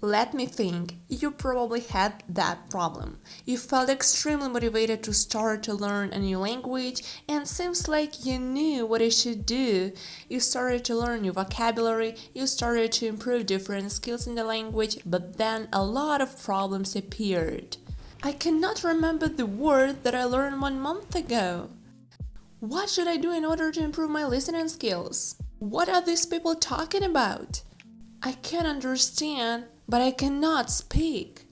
Let me think. You probably had that problem. You felt extremely motivated to start to learn a new language and seems like you knew what you should do. You started to learn new vocabulary, you started to improve different skills in the language, but then a lot of problems appeared. I cannot remember the word that I learned 1 month ago. What should I do in order to improve my listening skills? What are these people talking about? I can understand, but I cannot speak.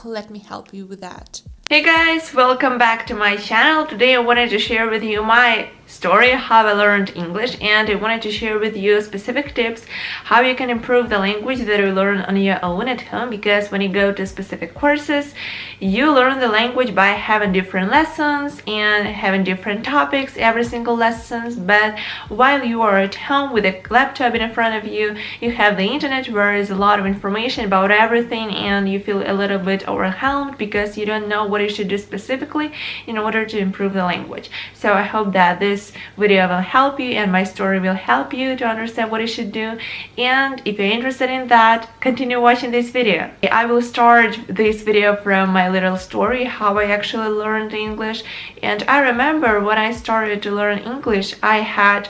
Let me help you with that. Hey guys, welcome back to my channel. Today I wanted to share with you my story, how I learned English, and I wanted to share with you specific tips how you can improve the language that you learn on your own at home, because when you go to specific courses, you learn the language by having different lessons and having different topics every single lessons. But while you are at home with a laptop in front of you, you have the internet where is a lot of information about everything, and you feel a little bit overwhelmed because you don't know what you should do specifically in order to improve the language. So I hope that this video will help you and my story will help you to understand what you should do. And if you're interested in that, continue watching this video. I will start this video from my little story, how I actually learned English. And I remember when I started to learn English, I had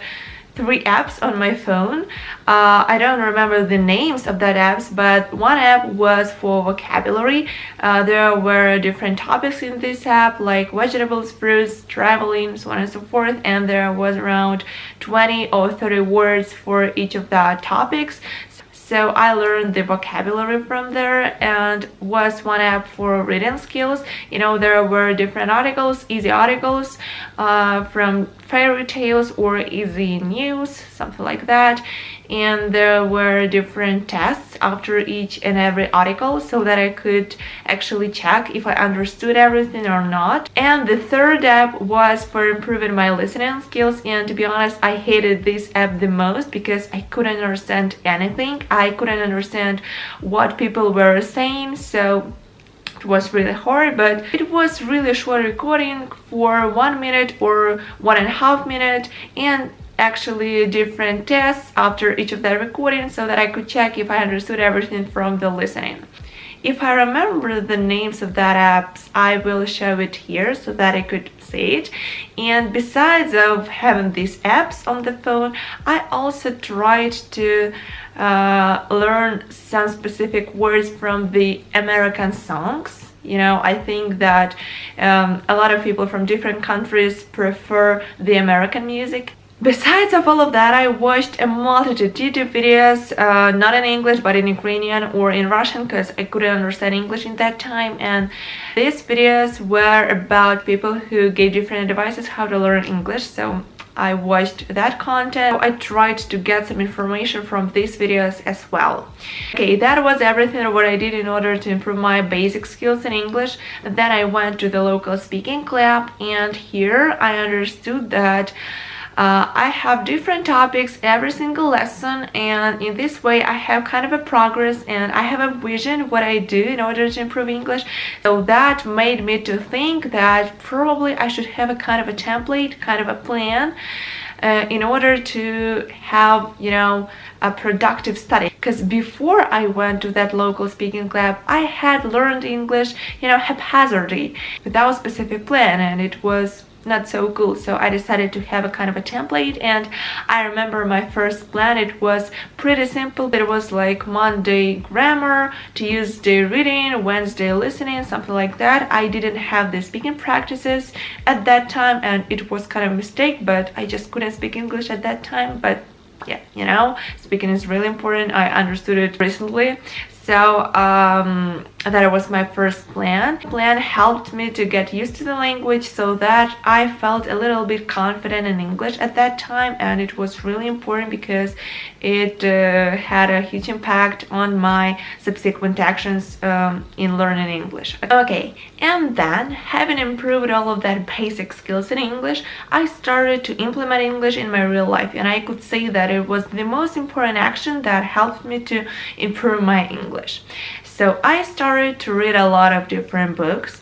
3 apps on my phone. I don't remember the names of that apps, but one app was for vocabulary. There were different topics in this app, like vegetables, fruits, traveling, so on and so forth, and there was around 20 or 30 words for each of the topics. So I learned the vocabulary from there, and was one app for reading skills. You know, there were different articles, easy articles from fairy tales or easy news, something like that. And there were different tests after each and every article so that I could actually check if I understood everything or not. And the third app was for improving my listening skills, and to be honest, I hated this app the most because I couldn't understand anything. I couldn't understand what people were saying, so it was really hard. But it was really a short recording for 1 minute or 1.5 minutes, and actually different tests after each of the recordings so that I could check if I understood everything from the listening. If I remember the names of that apps, I will show it here so that I could see it. And besides of having these apps on the phone, I also tried to learn some specific words from the American songs. You know, I think that a lot of people from different countries prefer the American music. Besides of all of that, I watched a multitude of YouTube videos, not in English but in Ukrainian or in Russian, because I couldn't understand English in that time. And these videos were about people who gave different advices how to learn English, so I watched that content. I tried to get some information from these videos as well. Okay, that was everything what I did in order to improve my basic skills in English. Then I went to the local speaking club, and here I understood that I have different topics every single lesson, and in this way I have kind of a progress and I have a vision what I do in order to improve English. So that made me to think that probably I should have a kind of a template, kind of a plan in order to have, you know, a productive study. Because before I went to that local speaking club, I had learned English, you know, haphazardly without a specific plan, and it was not so cool. So I decided to have a kind of a template, and I remember my first plan, it was pretty simple. It was like Monday grammar, Tuesday reading, Wednesday listening, something like that. I didn't have the speaking practices at that time, and it was kind of a mistake, but I just couldn't speak English at that time. But yeah, you know, speaking is really important. I understood it recently. So that was my first plan. Plan helped me to get used to the language so that I felt a little bit confident in English at that time, and it was really important because it had a huge impact on my subsequent actions in learning English. Okay, and then having improved all of that basic skills in English, I started to implement English in my real life, and I could say that it was the most important action that helped me to improve my English. So I started to read a lot of different books.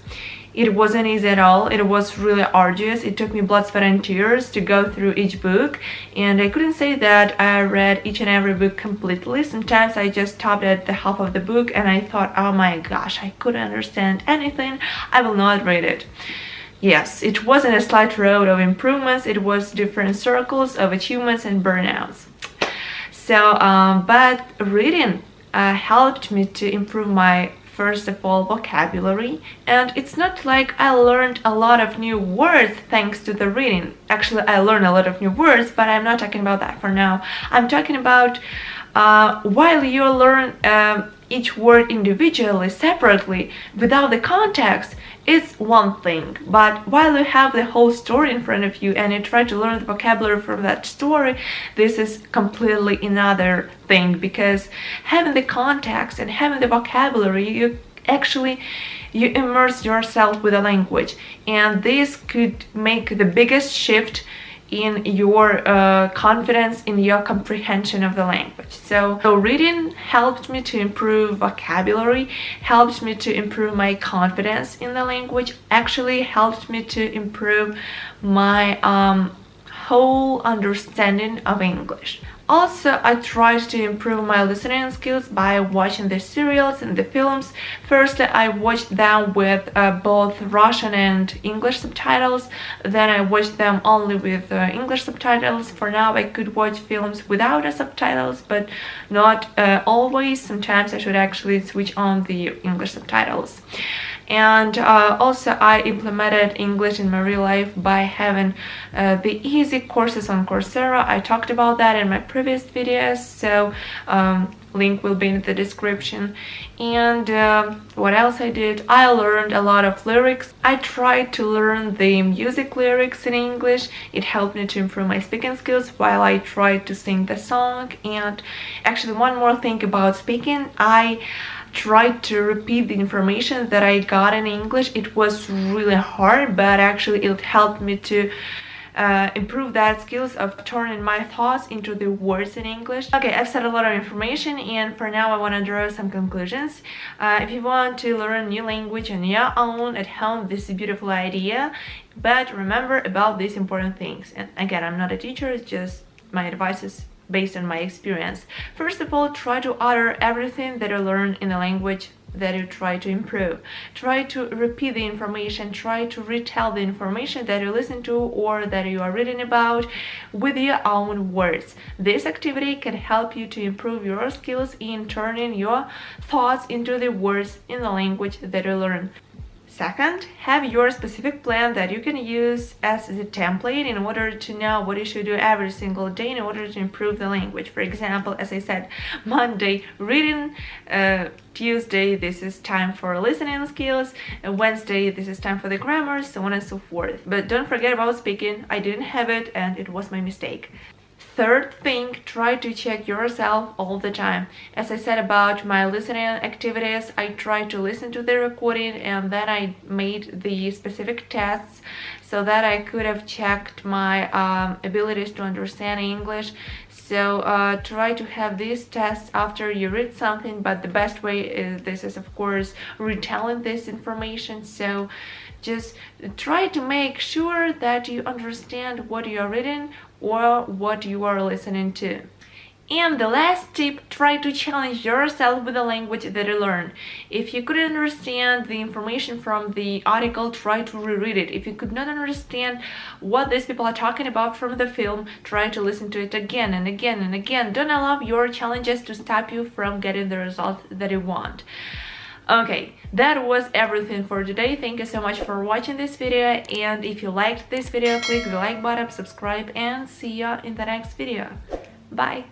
It wasn't easy at all. It was really arduous. It took me blood, sweat and tears to go through each book, and I couldn't say that I read each and every book completely. Sometimes I just stopped at the half of the book and I thought, oh my gosh, I couldn't understand anything, I will not read it. Yes, it wasn't a slight road of improvements, it was different circles of achievements and burnouts. So, but reading helped me to improve my, first of all, vocabulary, and it's not like I learned a lot of new words thanks to the reading. Actually, I learned a lot of new words, but I'm not talking about that for now. I'm talking about while you learn each word individually, separately, without the context, it's one thing. But while you have the whole story in front of you and you try to learn the vocabulary from that story, this is completely another thing, because having the context and having the vocabulary, you immerse yourself with the language, and this could make the biggest shift in your confidence, in your comprehension of the language. So reading helped me to improve vocabulary, helped me to improve my confidence in the language, actually helped me to improve my whole understanding of English. Also, I tried to improve my listening skills by watching the serials and the films. Firstly, I watched them with both Russian and English subtitles. Then I watched them only with English subtitles. For now, I could watch films without the subtitles, but not always. Sometimes I should actually switch on the English subtitles. And also I implemented English in my real life by having the easy courses on Coursera. I talked about that in my previous videos, so link will be in the description. And what else I did? I learned a lot of lyrics. I tried to learn the music lyrics in English. It helped me to improve my speaking skills while I tried to sing the song. And actually, one more thing about speaking, I tried to repeat the information that I got in English. It was really hard, but actually it helped me to improve that skills of turning my thoughts into the words in English. Okay, I've said a lot of information, and for now I want to draw some conclusions. If you want to learn new language on your own at home, this is a beautiful idea, but remember about these important things. And again, I'm not a teacher, it's just my advice is based on my experience. First of all, try to utter everything that you learn in the language that you try to improve. Try to repeat the information, try to retell the information that you listen to or that you are reading about with your own words. This activity can help you to improve your skills in turning your thoughts into the words in the language that you learn. Second, have your specific plan that you can use as a template in order to know what you should do every single day in order to improve the language. For example, as I said, Monday, reading, Tuesday, this is time for listening skills, and Wednesday, this is time for the grammar, so on and so forth. But don't forget about speaking. I didn't have it, and it was my mistake. Third thing, try to check yourself all the time. As I said about my listening activities, I tried to listen to the recording and then I made the specific tests so that I could have checked my abilities to understand English. So try to have these tests after you read something, but the best way is of course retelling this information. So just try to make sure that you understand what you are reading or what you are listening to. And the last tip, try to challenge yourself with the language that you learn. If you couldn't understand the information from the article, try to reread it. If you could not understand what these people are talking about from the film, try to listen to it again and again and again. Don't allow your challenges to stop you from getting the result that you want. Okay, that was everything for today. Thank you so much for watching this video, and if you liked this video, click the like button, subscribe, and see ya in the next video. Bye!